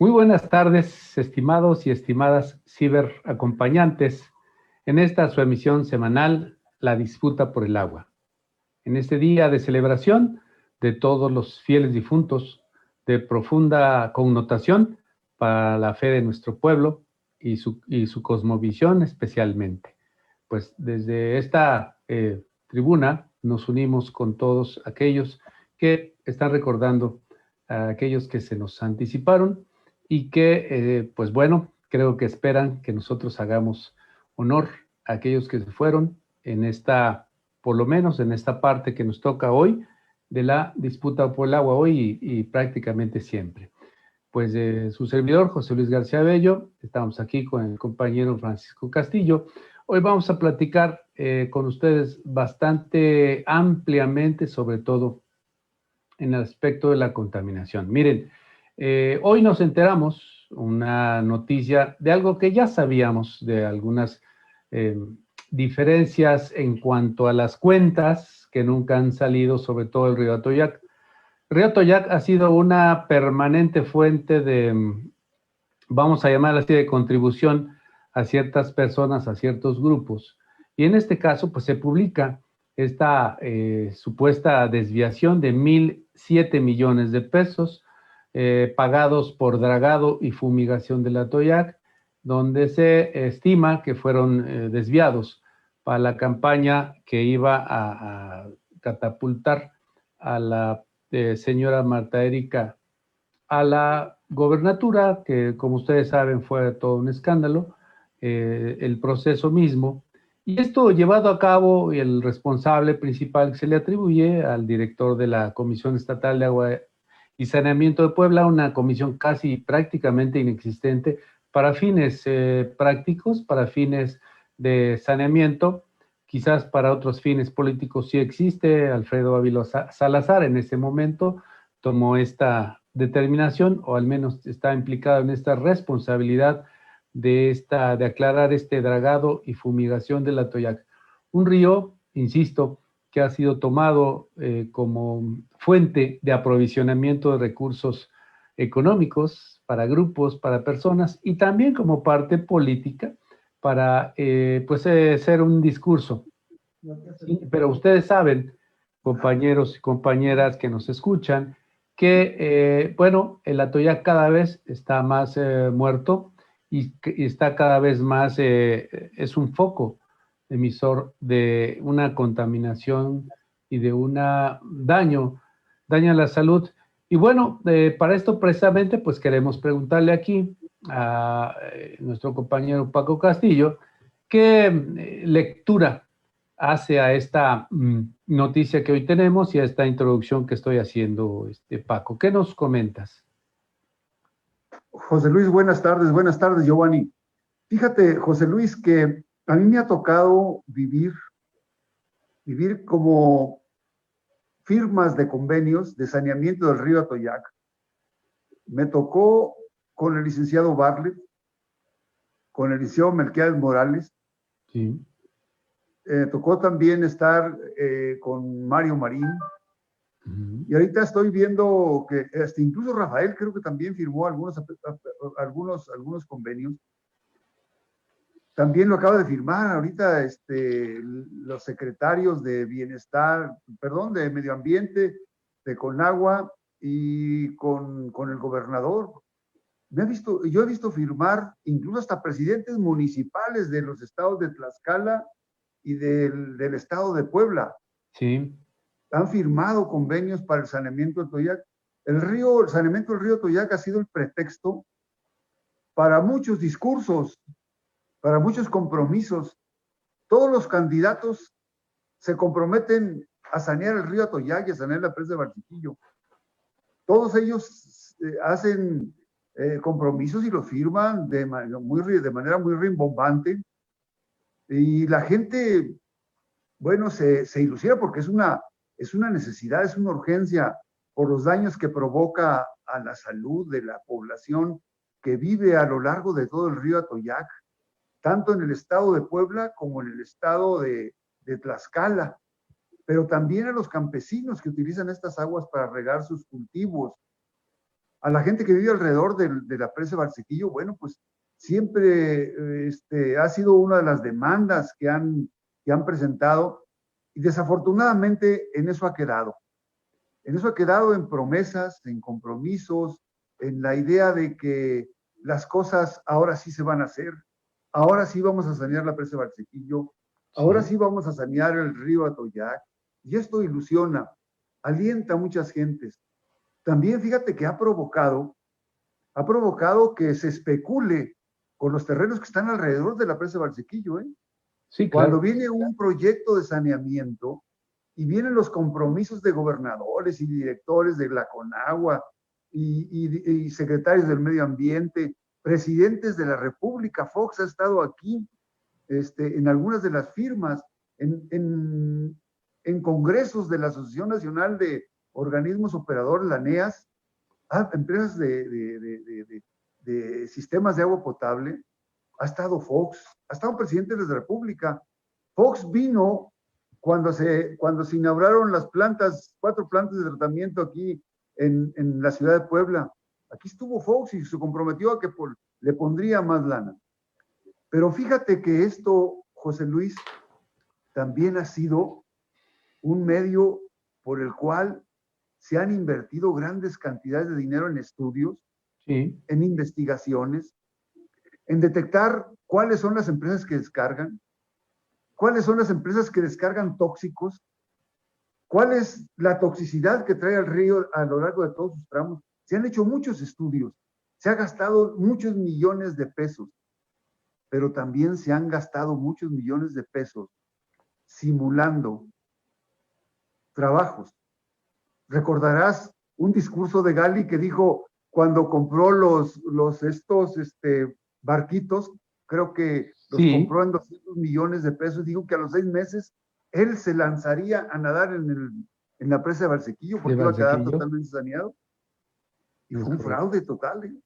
Muy buenas tardes, estimados y estimadas ciberacompañantes, en esta su emisión semanal, La Disputa por el Agua. En este día de celebración de todos los fieles difuntos, de profunda connotación para la fe de nuestro pueblo y su cosmovisión especialmente. Pues desde esta tribuna nos unimos con todos aquellos que están recordando a aquellos que se nos anticiparon y que, pues bueno, creo que esperan que nosotros hagamos honor a aquellos que se fueron en esta, por lo menos en esta parte que nos toca hoy, de la disputa por el agua hoy y prácticamente siempre. Pues su servidor, José Luis García Bello, estamos aquí con el compañero Francisco Castillo. Hoy vamos a platicar con ustedes bastante ampliamente, sobre todo en el aspecto de la contaminación. Miren, hoy nos enteramos una noticia de algo que ya sabíamos, de algunas diferencias en cuanto a las cuentas que nunca han salido, sobre todo el río Atoyac. El río Atoyac ha sido una permanente fuente de, vamos a llamarla así, de contribución a ciertas personas, a ciertos grupos. Y en este caso, pues se publica esta supuesta desviación de 1,007 millones de pesos pagados por dragado y fumigación del Atoyac, donde se estima que fueron desviados para la campaña que iba a catapultar a la señora Marta Erika a la gobernatura, que como ustedes saben fue todo un escándalo, el proceso mismo. Y esto llevado a cabo, el responsable principal que se le atribuye al director de la Comisión Estatal de Agua y Saneamiento de Puebla, una comisión casi prácticamente inexistente para fines prácticos, para fines de saneamiento, quizás para otros fines políticos sí existe. Alfredo Ávila Salazar en ese momento tomó esta determinación, o al menos está implicado en esta responsabilidad de aclarar este dragado y fumigación del Atoyac. Un río, insisto, que ha sido tomado como fuente de aprovisionamiento de recursos económicos para grupos, para personas, y también como parte política para ser un discurso. Sí, pero ustedes saben, compañeros y compañeras que nos escuchan, que, bueno, el Atoyac cada vez está más muerto y está cada vez más, es un foco emisor de una contaminación y de un daño a la salud. Y bueno, para esto precisamente, pues queremos preguntarle aquí a nuestro compañero Paco Castillo, ¿qué lectura hace a esta noticia que hoy tenemos y a esta introducción que estoy haciendo, Paco? ¿Qué nos comentas? José Luis, buenas tardes, Giovanni. Fíjate, José Luis, que a mí me ha tocado vivir como firmas de convenios de saneamiento del río Atoyac. Me tocó con el licenciado Bartlett, con el licenciado Melquiades Morales. Sí. Tocó también estar con Mario Marín. Y ahorita estoy viendo que incluso Rafael creo que también firmó algunos convenios. También lo acaba de firmar ahorita los secretarios de Bienestar, perdón, de Medio Ambiente, de Conagua y con el gobernador. Yo he visto firmar incluso hasta presidentes municipales de los estados de Tlaxcala y del estado de Puebla. Sí. Han firmado convenios para el saneamiento del Toyac. El saneamiento del río Toyac ha sido el pretexto para muchos discursos, para muchos compromisos. Todos los candidatos se comprometen a sanear el río Atoyac y a sanear la presa de Valchiquillo. Todos ellos hacen compromisos y los firman de manera muy rimbombante. Y la gente, bueno, se ilusiona porque es una necesidad, es una urgencia por los daños que provoca a la salud de la población que vive a lo largo de todo el río Atoyac, tanto en el estado de Puebla como en el estado de Tlaxcala, pero también a los campesinos que utilizan estas aguas para regar sus cultivos. a la gente que vive alrededor de la presa de Valsequillo, bueno, pues siempre ha sido una de las demandas que han presentado y desafortunadamente en eso ha quedado. En eso ha quedado en promesas, en compromisos, en la idea de que las cosas ahora sí se van a hacer, ahora sí vamos a sanear la presa de Valsequillo, ahora sí vamos a sanear el río Atoyac, y esto ilusiona, alienta a muchas gentes. También fíjate que ha provocado que se especule con los terrenos que están alrededor de la presa de Valsequillo, ¿eh? Sí, claro. Cuando viene un proyecto de saneamiento y vienen los compromisos de gobernadores y directores de la Conagua y secretarios del medio ambiente, presidentes de la República, Fox ha estado aquí en algunas de las firmas, en congresos de la Asociación Nacional de Organismos Operadores, la NEAS, empresas de sistemas de agua potable, ha estado Fox, ha estado presidente de la República. Fox vino cuando se inauguraron las plantas, 4 plantas de tratamiento aquí en la ciudad de Puebla. Aquí estuvo Fox y se comprometió a que le pondría más lana. Pero fíjate que esto, José Luis, también ha sido un medio por el cual se han invertido grandes cantidades de dinero en estudios, sí, en investigaciones, en detectar cuáles son las empresas que descargan, cuáles son las empresas que descargan tóxicos, cuál es la toxicidad que trae al río a lo largo de todos sus tramos. Se han hecho muchos estudios, se ha gastado muchos millones de pesos, pero también se han gastado muchos millones de pesos simulando trabajos. Recordarás un discurso de Gali que dijo cuando compró estos barquitos, creo que los compró en 200 millones de pesos, dijo que a los 6 meses él se lanzaría a nadar en la presa de Valsequillo porque iba a quedar totalmente saneado. Y fue un fraude total, ¿eh?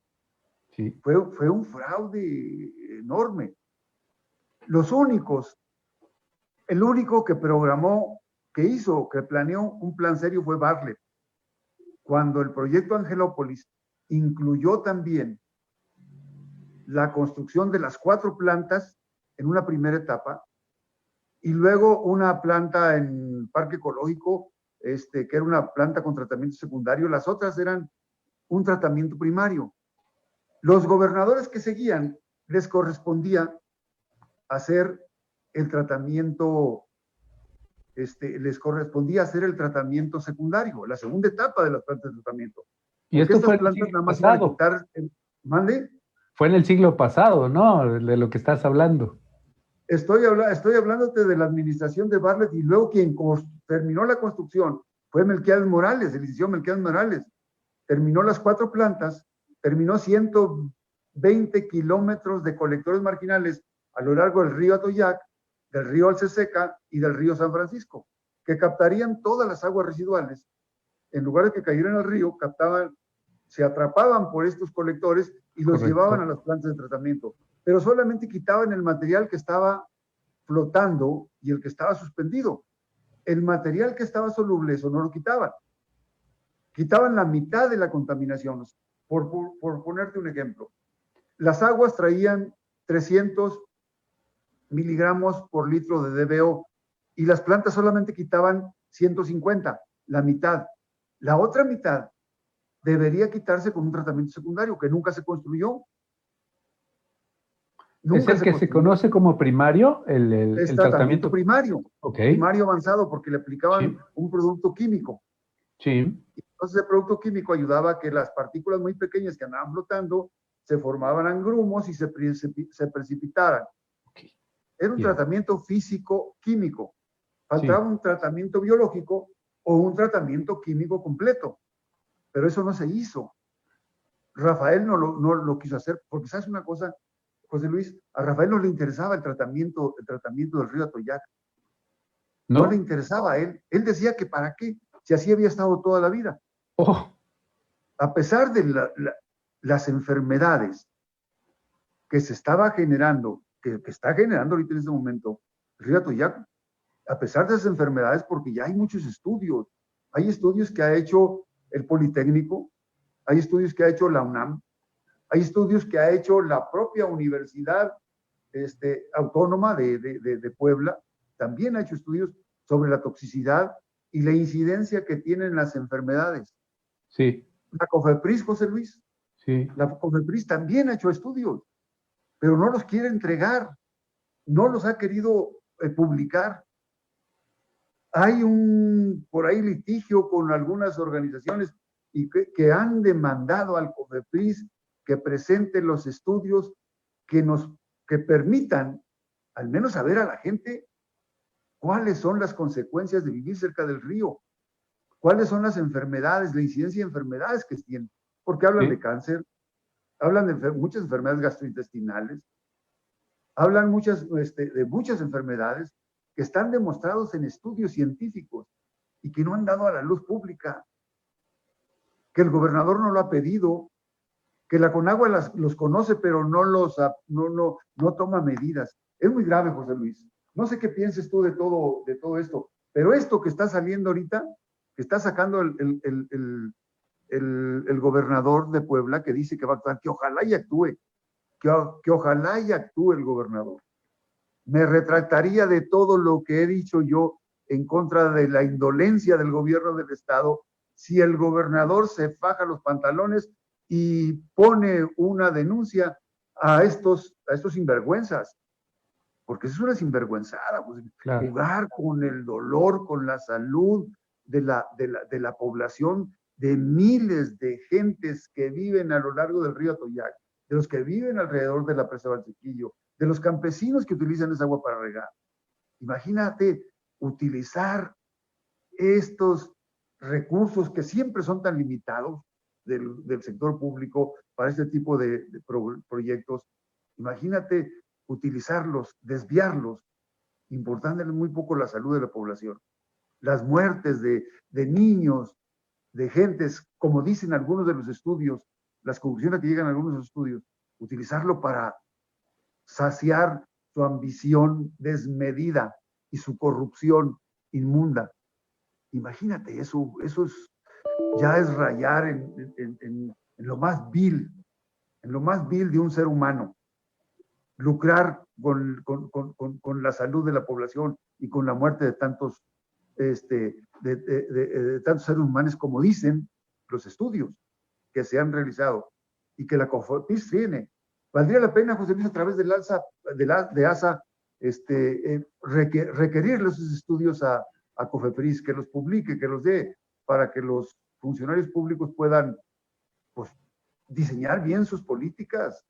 Sí. Fue un fraude enorme. El único que programó, que planeó un plan serio fue Bartlett. Cuando el proyecto Angelópolis incluyó también la construcción de las 4 plantas en una primera etapa y luego una planta en Parque Ecológico, que era una planta con tratamiento secundario, las otras eran un tratamiento primario. Los gobernadores que seguían les correspondía hacer el tratamiento, les correspondía hacer el tratamiento secundario, la segunda etapa de las plantas de tratamiento. Y esto fue en el siglo pasado. ¿Mande? Fue en el siglo pasado, ¿no? De lo que estás hablando. Estoy hablándote de la administración de Bartlett y luego quien terminó la construcción fue Melquiades Morales, el licenciado Melquiades Morales. Terminó las 4 plantas, terminó 120 kilómetros de colectores marginales a lo largo del río Atoyac, del río Alceseca y del río San Francisco, que captarían todas las aguas residuales. En lugar de que cayeran al río, se atrapaban por estos colectores y los llevaban a las plantas de tratamiento. Pero solamente quitaban el material que estaba flotando y el que estaba suspendido. El material que estaba soluble, eso no lo quitaban. Quitaban la mitad de la contaminación. Por ponerte un ejemplo, las aguas traían 300 miligramos por litro de DBO y las plantas solamente quitaban 150, la mitad. La otra mitad debería quitarse con un tratamiento secundario que nunca se construyó. ¿Es el que se conoce como primario? El tratamiento primario. Okay. Primario avanzado, porque le aplicaban un producto químico. Sí. Entonces el producto químico ayudaba a que las partículas muy pequeñas que andaban flotando se formaban en grumos y se precipitaran. Okay. Era un tratamiento físico-químico. Faltaba un tratamiento biológico o un tratamiento químico completo. Pero eso no se hizo. Rafael no lo quiso hacer, porque ¿sabes una cosa, José Luis? A Rafael no le interesaba el tratamiento del río Atoyac. No le interesaba a él. Él decía que para qué, si así había estado toda la vida. Oh. A pesar de las enfermedades que se estaba generando, que está generando ahorita en este momento, el río Atoyac, a pesar de esas enfermedades, porque ya hay muchos estudios. Hay estudios que ha hecho el Politécnico, hay estudios que ha hecho la UNAM, hay estudios que ha hecho la propia Universidad Autónoma de Puebla, también ha hecho estudios sobre la toxicidad y la incidencia que tienen las enfermedades. Sí. La COFEPRIS, José Luis, Sí. la COFEPRIS también ha hecho estudios, pero no los quiere entregar, no los ha querido publicar. Hay por ahí litigio con algunas organizaciones y que han demandado al COFEPRIS que presente los estudios que permitan al menos saber a la gente cuáles son las consecuencias de vivir cerca del río, cuáles son las enfermedades, la incidencia de enfermedades que tienen, porque hablan de cáncer, hablan de muchas enfermedades gastrointestinales, hablan de muchas enfermedades que están demostrados en estudios científicos y que no han dado a la luz pública, que el gobernador no lo ha pedido, que la CONAGUA los conoce, pero no toma medidas. Es muy grave, José Luis. No sé qué pienses tú de todo esto, pero esto que está saliendo ahorita, que está sacando el gobernador de Puebla, que dice que va a actuar, que ojalá y actúe, que ojalá y actúe el gobernador. Me retractaría de todo lo que he dicho yo en contra de la indolencia del gobierno del estado si el gobernador se faja los pantalones y pone una denuncia a estos sinvergüenzas, porque eso es una sinvergüenzada, pues, claro. Jugar con el dolor, con la salud de la población, de miles de gentes que viven a lo largo del río Atoyac, de los que viven alrededor de la presa Valsequillo, de los campesinos que utilizan esa agua para regar. Imagínate utilizar estos recursos que siempre son tan limitados del sector público para este tipo de proyectos. Imagínate utilizarlos, desviarlos, importándole muy poco la salud de la población. Las muertes de niños, de gentes, como dicen algunos de los estudios, las conclusiones que llegan a algunos de los estudios, utilizarlo para saciar su ambición desmedida y su corrupción inmunda. Imagínate, eso ya es rayar en lo más vil, en lo más vil de un ser humano. Lucrar con la salud de la población y con la muerte de tantos, tantos seres humanos, como dicen los estudios que se han realizado y que la COFEPRIS tiene. Valdría la pena, José Luis, a través del ASA, requerirle esos estudios a COFEPRIS, que los publique, que los dé, para que los funcionarios públicos puedan, pues, diseñar bien sus políticas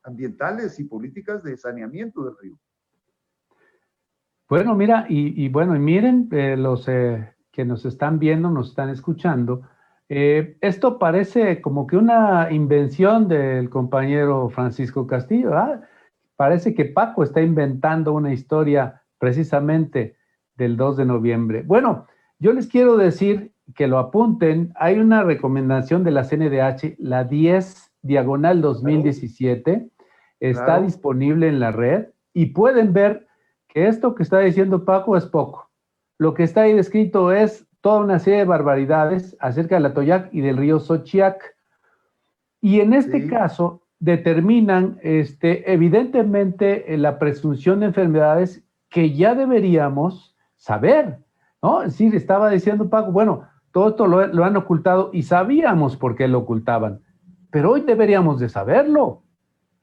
ambientales y políticas de saneamiento del río. Bueno, mira, y miren, los que nos están viendo, nos están escuchando, esto parece como que una invención del compañero Francisco Castillo, ¿verdad? Parece que Paco está inventando una historia precisamente del 2 de noviembre. Bueno, yo les quiero decir que lo apunten. Hay una recomendación de la CNDH, la 10/2017, está disponible en la red y pueden ver que esto que está diciendo Paco es poco. Lo que está ahí descrito es toda una serie de barbaridades acerca del Atoyac y del río Xochiac. Y en este caso determinan evidentemente la presunción de enfermedades que ya deberíamos saber, ¿no? Es decir, estaba diciendo Paco, bueno, todo esto lo han ocultado y sabíamos por qué lo ocultaban, pero hoy deberíamos de saberlo.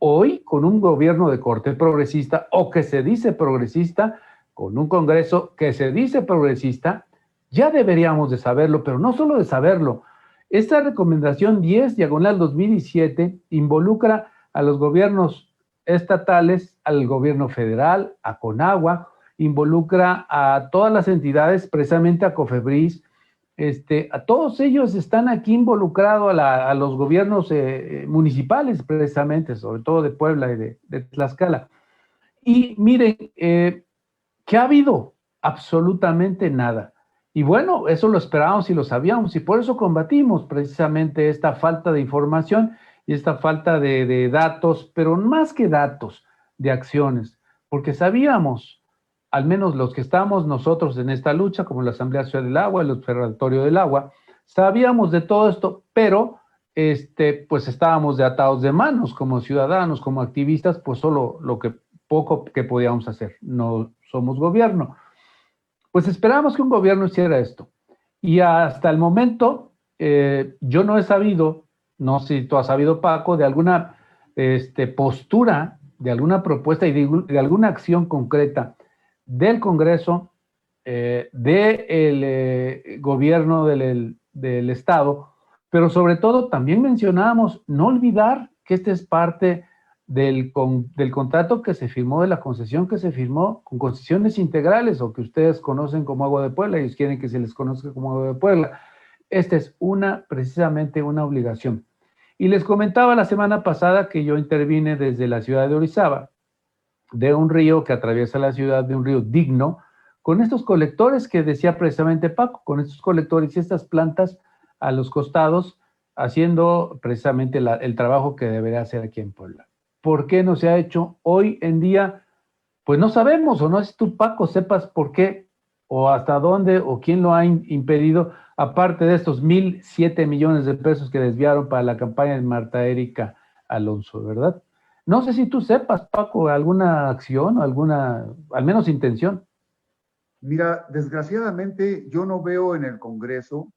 Hoy, con un gobierno de corte progresista o que se dice progresista, con un Congreso que se dice progresista, ya deberíamos de saberlo, pero no solo de saberlo. Esta recomendación 10/2017 involucra a los gobiernos estatales, al gobierno federal, a CONAGUA, involucra a todas las entidades, precisamente a COFEPRIS, a todos ellos están aquí involucrados, a los gobiernos municipales, precisamente, sobre todo de Puebla y de Tlaxcala. Y miren, ¿qué ha habido? Absolutamente nada. Y bueno, eso lo esperábamos y lo sabíamos, y por eso combatimos precisamente esta falta de información y esta falta de datos, pero más que datos, de acciones, porque sabíamos, al menos los que estamos nosotros en esta lucha, como la Asamblea Ciudad del Agua, el Observatorio del Agua, sabíamos de todo esto, pero pues estábamos de atados de manos como ciudadanos, como activistas, pues solo lo que poco que podíamos hacer. No somos gobierno. Pues esperábamos que un gobierno hiciera esto. Y hasta el momento, yo no he sabido, no sé si tú has sabido, Paco, de alguna postura, de alguna propuesta y de alguna acción concreta del Congreso, del gobierno del Estado, pero sobre todo también mencionábamos no olvidar que este es parte del contrato que se firmó, de la concesión que se firmó con concesiones integrales, o que ustedes conocen como Agua de Puebla, ellos quieren que se les conozca como Agua de Puebla. Esta es precisamente una obligación. Y les comentaba la semana pasada que yo intervine desde la ciudad de Orizaba, de un río que atraviesa la ciudad, de un río digno, con estos colectores que decía precisamente Paco, con estos colectores y estas plantas a los costados, haciendo precisamente el trabajo que debería hacer aquí en Puebla. ¿Por qué no se ha hecho hoy en día? Pues no sabemos, o no es tú, Paco, sepas por qué, o hasta dónde, o quién lo ha impedido, aparte de estos 1,007 millones de pesos que desviaron para la campaña de Marta Erika Alonso, ¿verdad? No sé si tú sepas, Paco, alguna acción, alguna, al menos intención. Mira, desgraciadamente yo no veo en el Congreso,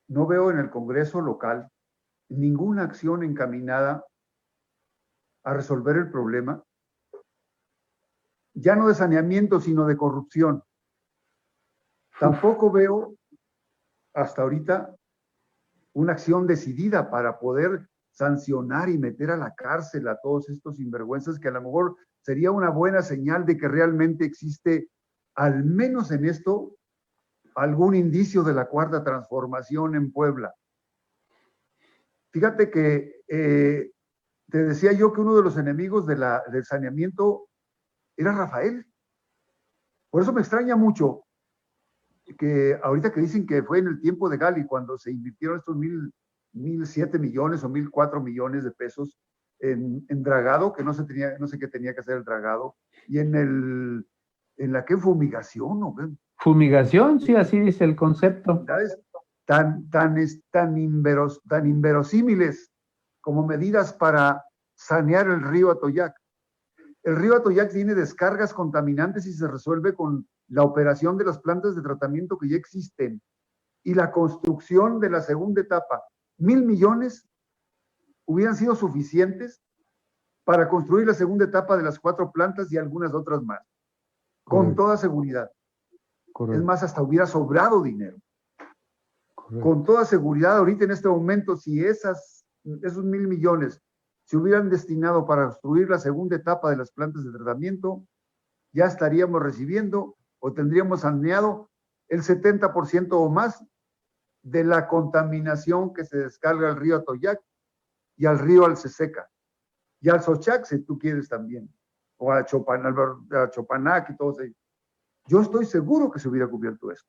no veo en el Congreso local ninguna acción encaminada a resolver el problema, ya no de saneamiento, sino de corrupción. Tampoco veo hasta ahorita una acción decidida para poder sancionar y meter a la cárcel a todos estos sinvergüenzas, que a lo mejor sería una buena señal de que realmente existe, al menos en esto, algún indicio de la cuarta transformación en Puebla. Fíjate que te decía yo que uno de los enemigos del saneamiento era Rafael. Por eso me extraña mucho que ahorita que dicen que fue en el tiempo de Gali cuando se invirtieron estos 1,007 millones o 1,004 millones de pesos en dragado, que no sé qué tenía que hacer el dragado, y en la que fumigación, ¿no? Fumigación, sí, así dice el concepto. Tan inverosímiles como medidas para sanear el río Atoyac. El río Atoyac tiene descargas contaminantes y se resuelve con la operación de las plantas de tratamiento que ya existen y la construcción de la segunda etapa. 1,000 millones hubieran sido suficientes para construir la segunda etapa de las 4 plantas y algunas otras más. Correcto. Con toda seguridad. Correcto. Es más, hasta hubiera sobrado dinero. Correcto. Con toda seguridad, ahorita en este momento, si esos 1,000 millones se hubieran destinado para construir la segunda etapa de las plantas de tratamiento, ya estaríamos recibiendo o tendríamos saneado el 70% o más de la contaminación que se descarga al río Atoyac y al río Alceseca y al Xochac, si tú quieres también, o a Chopanac y todos ellos. Yo estoy seguro que se hubiera cubierto eso,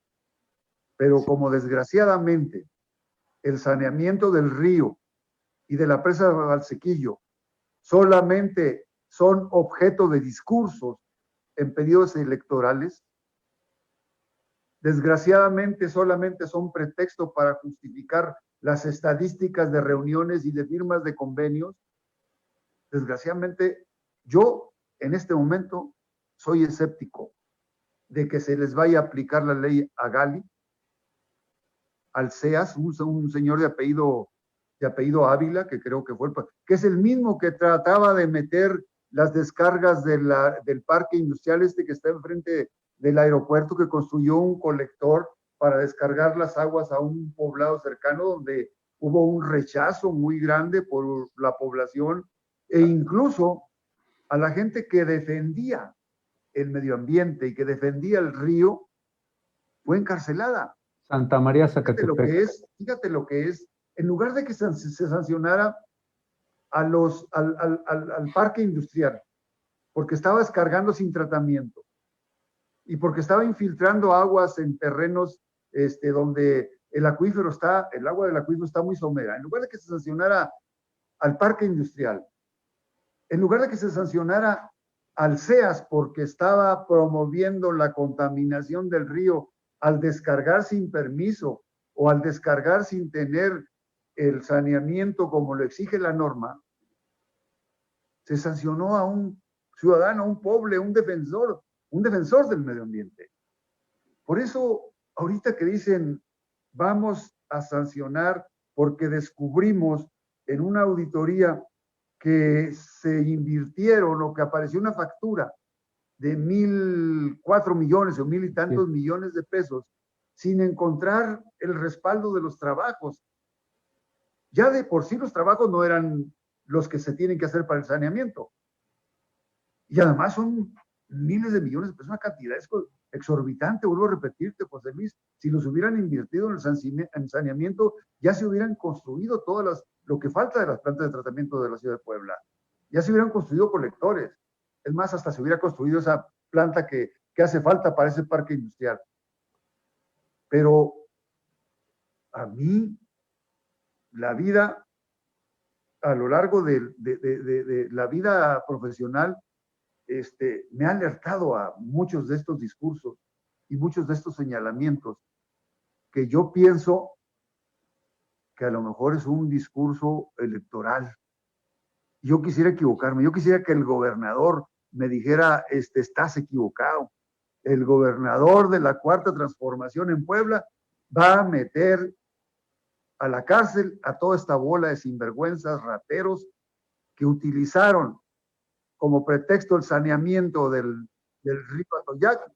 pero como desgraciadamente el saneamiento del río y de la presa de Valsequillo solamente son objeto de discursos en periodos electorales, desgraciadamente solamente son pretexto para justificar las estadísticas de reuniones y de firmas de convenios. Desgraciadamente, yo en este momento soy escéptico de que se les vaya a aplicar la ley a Gali, al CEAS, un señor de apellido Ávila, que creo que que es el mismo que trataba de meter las descargas del parque industrial que está enfrente del aeropuerto, que construyó un colector para descargar las aguas a un poblado cercano donde hubo un rechazo muy grande por la población e incluso a la gente que defendía el medio ambiente y que defendía el río fue encarcelada. Santa María Zacatepec. Fíjate lo que es, en lugar de que se sancionara al parque industrial, porque estaba descargando sin tratamiento y porque estaba infiltrando aguas en terrenos donde el agua del acuífero está muy somera, en lugar de que se sancionara al parque industrial, en lugar de que se sancionara al CEAS porque estaba promoviendo la contaminación del río al descargar sin permiso o al descargar sin tener el saneamiento como lo exige la norma, se sancionó a un ciudadano, un pobre, un defensor del medio ambiente. Por eso, ahorita que dicen, vamos a sancionar porque descubrimos en una auditoría que se invirtieron o que apareció una factura de 1,004 millones o 1,000 y tantos millones de pesos sin encontrar el respaldo de los trabajos. Ya de por sí los trabajos no eran los que se tienen que hacer para el saneamiento. Y además son miles de millones de pesos, una cantidad exorbitante, vuelvo a repetirte, José Luis, si los hubieran invertido en el saneamiento, ya se hubieran construido lo que falta de las plantas de tratamiento de la ciudad de Puebla. Ya se hubieran construido colectores. Es más, hasta se hubiera construido esa planta que hace falta para ese parque industrial. Pero a mí, la vida, a lo largo de la vida profesional, me ha alertado a muchos de estos discursos y muchos de estos señalamientos que yo pienso que a lo mejor es un discurso electoral. Yo quisiera equivocarme, yo quisiera que el gobernador me dijera, estás equivocado. El gobernador de la Cuarta Transformación en Puebla va a meter a la cárcel a toda esta bola de sinvergüenzas, rateros, que utilizaron como pretexto el saneamiento del río Atoyac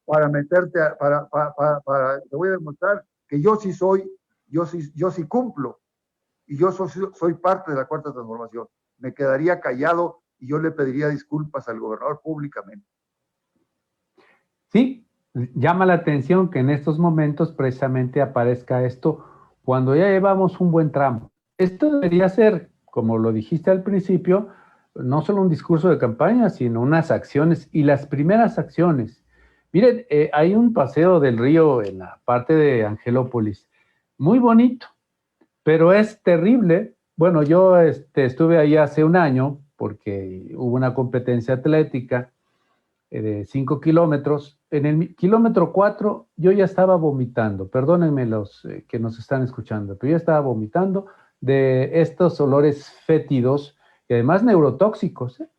para meterte, te voy a demostrar que yo sí cumplo, y yo soy parte de la Cuarta Transformación. Me quedaría callado y yo le pediría disculpas al gobernador públicamente. Sí, llama la atención que en estos momentos precisamente aparezca esto cuando ya llevamos un buen tramo. Esto debería ser, como lo dijiste al principio, no solo un discurso de campaña, sino unas acciones, y las primeras acciones. Miren, hay un paseo del río en la parte de Angelópolis, muy bonito, pero es terrible. Bueno, yo estuve ahí hace un año porque hubo una competencia atlética de 5 kilómetros. En el kilómetro 4 yo ya estaba vomitando, perdónenme los que nos están escuchando, pero yo estaba vomitando de estos olores fétidos y además neurotóxicos, ¿eh?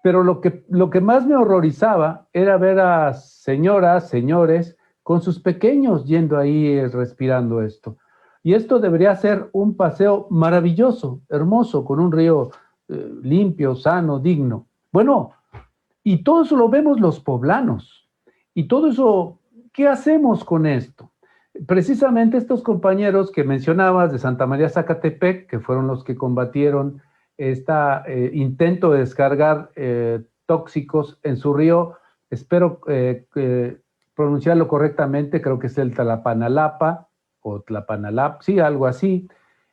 Pero lo que más me horrorizaba era ver a señoras, señores, con sus pequeños yendo ahí respirando esto. Y esto debería ser un paseo maravilloso, hermoso, con un río limpio, sano, digno. Bueno, y todo eso lo vemos los poblanos. Y todo eso, ¿qué hacemos con esto? Precisamente estos compañeros que mencionabas de Santa María Zacatepec, que fueron los que combatieron este intento de descargar tóxicos en su río, espero pronunciarlo correctamente, creo que es el Tlapanalapa, o Tlapanalap, sí, algo así,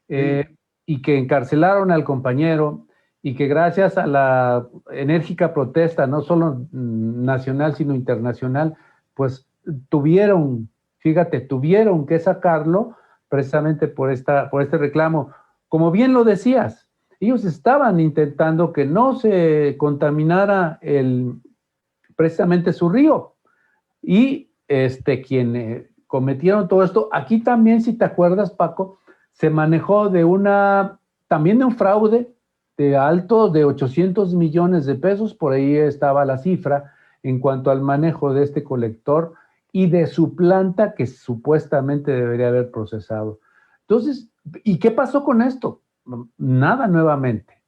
y que encarcelaron al compañero, y que gracias a la enérgica protesta, no solo nacional, sino internacional, pues tuvieron que sacarlo precisamente por este reclamo. Como bien lo decías, ellos estaban intentando que no se contaminara precisamente su río. Y quien cometieron todo esto, aquí también, si te acuerdas, Paco, se manejó también de un fraude de alto de 800 millones de pesos, por ahí estaba la cifra, en cuanto al manejo de este colector y de su planta que supuestamente debería haber procesado. Entonces, ¿y qué pasó con esto? Nada nuevamente.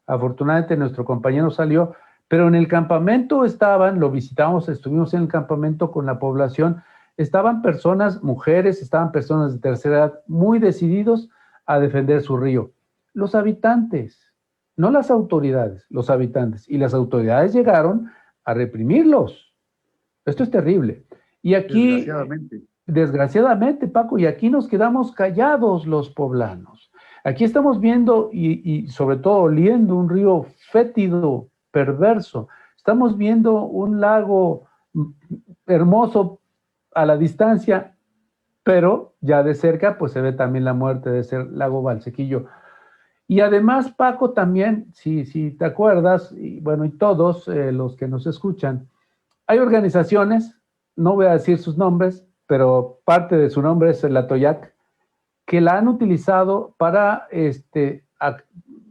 Afortunadamente nuestro compañero salió, pero en el campamento lo visitamos, estuvimos en el campamento con la población, estaban personas, mujeres, estaban personas de tercera edad muy decididos a defender su río. Los habitantes, no las autoridades, los habitantes. Y las autoridades llegaron a reprimirlos. Esto es terrible. Y aquí, desgraciadamente, Paco, y aquí nos quedamos callados los poblanos. Aquí estamos viendo y sobre todo oliendo un río fétido, perverso. Estamos viendo un lago hermoso a la distancia, pero ya de cerca pues se ve también la muerte de ese lago Valsequillo. Y además, Paco, también, si te acuerdas, y bueno, y todos los que nos escuchan, hay organizaciones, no voy a decir sus nombres, pero parte de su nombre es el Atoyac, que la han utilizado para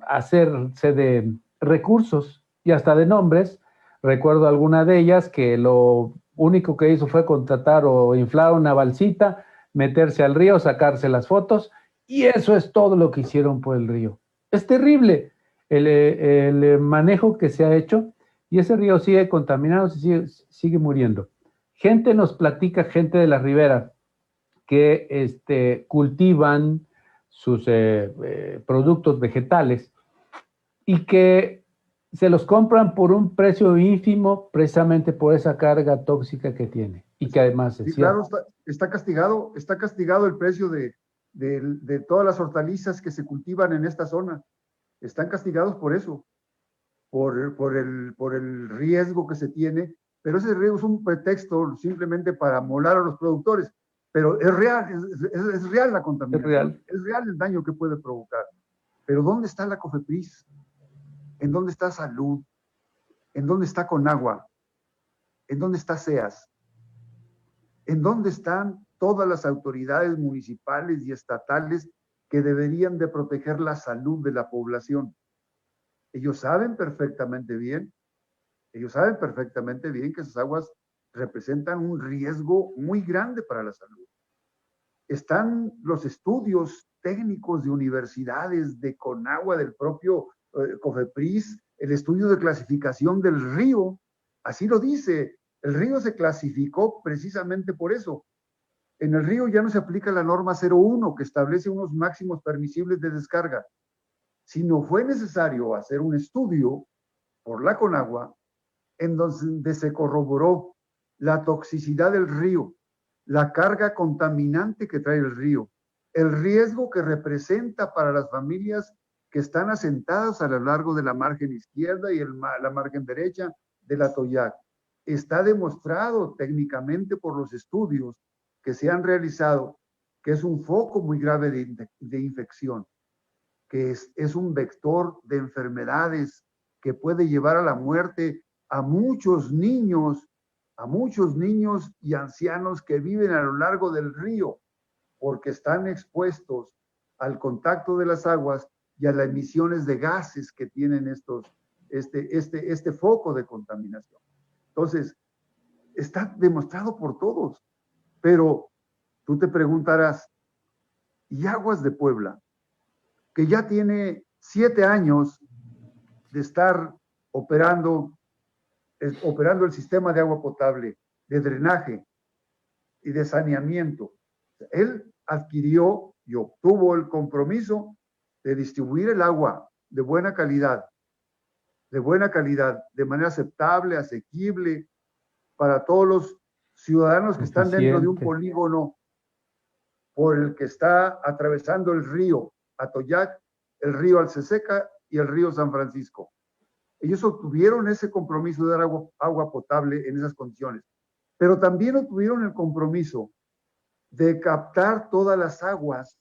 hacerse de recursos y hasta de nombres. Recuerdo alguna de ellas que lo único que hizo fue contratar o inflar una balsita, meterse al río, sacarse las fotos, y eso es todo lo que hicieron por el río. Es terrible el manejo que se ha hecho, y ese río sigue contaminado, sigue muriendo. Gente nos platica, gente de la ribera, que cultivan sus productos vegetales y que se los compran por un precio ínfimo precisamente por esa carga tóxica que tiene y que además es sí, claro, está castigado el precio de todas las hortalizas que se cultivan en esta zona. Están castigados por eso, por el riesgo que se tiene, pero ese riesgo es un pretexto simplemente para molar a los productores. Pero es real, es real la contaminación, es real el daño que puede provocar. Pero ¿dónde está la COFEPRIS? ¿En dónde está Salud? ¿En dónde está Conagua? ¿En dónde está SEAS? ¿En dónde están todas las autoridades municipales y estatales que deberían de proteger la salud de la población? Ellos saben perfectamente bien que esas aguas representan un riesgo muy grande para la salud. Están los estudios técnicos de universidades, de Conagua, del propio COFEPRIS, el estudio de clasificación del río, así lo dice, el río se clasificó precisamente por eso. En el río ya no se aplica la norma 01 que establece unos máximos permisibles de descarga, sino fue necesario hacer un estudio por la Conagua en donde se corroboró la toxicidad del río, la carga contaminante que trae el río, el riesgo que representa para las familias que están asentadas a lo largo de la margen izquierda y la margen derecha del Atoyac. Está demostrado técnicamente por los estudios que se han realizado que es un foco muy grave de infección, que es un vector de enfermedades que puede llevar a la muerte a muchos niños y ancianos que viven a lo largo del río, porque están expuestos al contacto de las aguas y a las emisiones de gases que tienen este foco de contaminación. Entonces, está demostrado por todos, pero tú te preguntarás, ¿y Aguas de Puebla, que ya tiene 7 años de estar operando el sistema de agua potable, de drenaje y de saneamiento? Él adquirió y obtuvo el compromiso de distribuir el agua de buena calidad, de manera aceptable, asequible, para todos los ciudadanos que están dentro de un polígono por el que está atravesando el río Atoyac, el río Alceseca y el río San Francisco. Ellos obtuvieron ese compromiso de dar agua potable en esas condiciones, pero también obtuvieron el compromiso de captar todas las aguas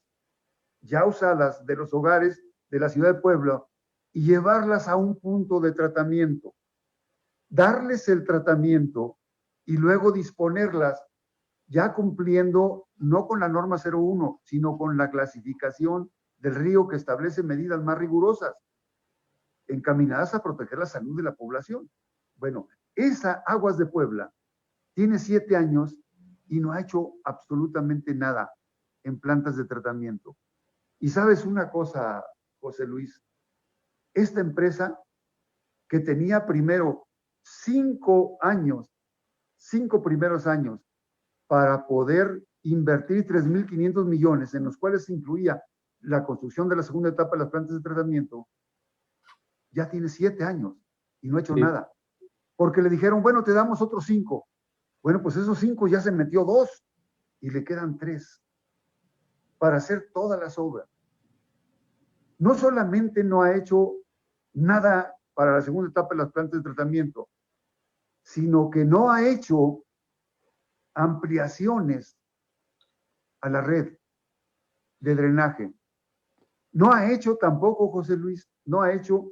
ya usadas de los hogares de la ciudad de Puebla y llevarlas a un punto de tratamiento, darles el tratamiento y luego disponerlas ya cumpliendo no con la norma 01, sino con la clasificación del río que establece medidas más rigurosas, encaminadas a proteger la salud de la población. Bueno, esa Aguas de Puebla tiene 7 años y no ha hecho absolutamente nada en plantas de tratamiento. Y sabes una cosa, José Luis, esta empresa que tenía primero 5 primeros años para poder invertir 3.500 millones, en los cuales se incluía la construcción de la segunda etapa de las plantas de tratamiento, ya tiene 7 años y no ha hecho nada. Porque le dijeron, bueno, te damos otros 5. Bueno, pues esos 5 ya se metió 2 y le quedan 3 para hacer todas las obras. No solamente no ha hecho nada para la segunda etapa de las plantas de tratamiento, sino que no ha hecho ampliaciones a la red de drenaje. No ha hecho tampoco, José Luis, no ha hecho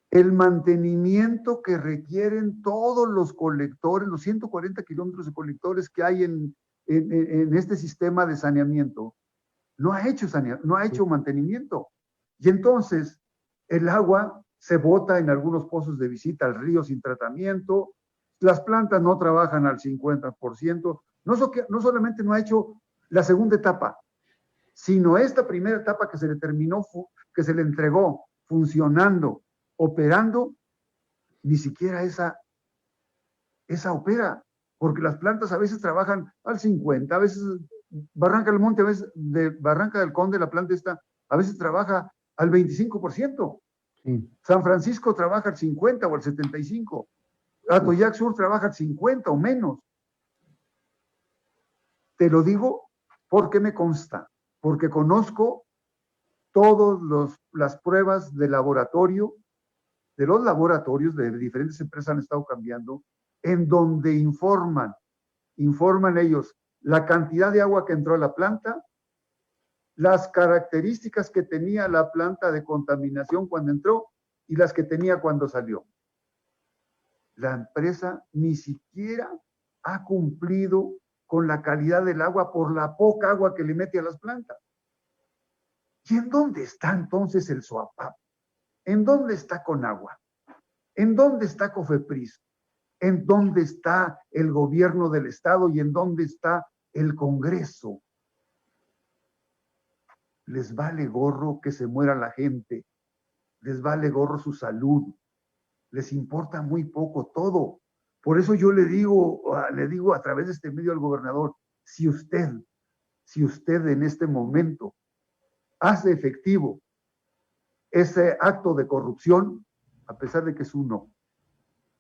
el mantenimiento que requieren todos los colectores, los 140 kilómetros de colectores que hay en este sistema de saneamiento. no ha hecho no ha hecho mantenimiento. Y entonces el agua se bota en algunos pozos de visita al río sin tratamiento, las plantas no trabajan al 50%, no solamente no ha hecho la segunda etapa, sino esta primera etapa que se le terminó, que se le entregó, funcionando, operando, ni siquiera esa opera, porque las plantas a veces trabajan al 50%, a veces Barranca del Monte, a veces de Barranca del Conde, la planta esta, a veces trabaja al 25%. Sí. San Francisco trabaja al 50 o al 75. Atoyac Sur trabaja al 50 o menos. Te lo digo porque me consta, porque conozco todas las pruebas de laboratorio, de los laboratorios de diferentes empresas han estado cambiando, en donde informan ellos la cantidad de agua que entró a la planta, las características que tenía la planta de contaminación cuando entró y las que tenía cuando salió. La empresa ni siquiera ha cumplido con la calidad del agua por la poca agua que le mete a las plantas. ¿Y en dónde está entonces el SOAPAP? ¿En dónde está Conagua? ¿En dónde está COFEPRIS? ¿En dónde está el gobierno del Estado y en dónde está el Congreso? Les vale gorro que se muera la gente, les vale gorro su salud, les importa muy poco todo. Por eso yo le digo a través de este medio al gobernador, si usted en este momento hace efectivo ese acto de corrupción, a pesar de que es uno,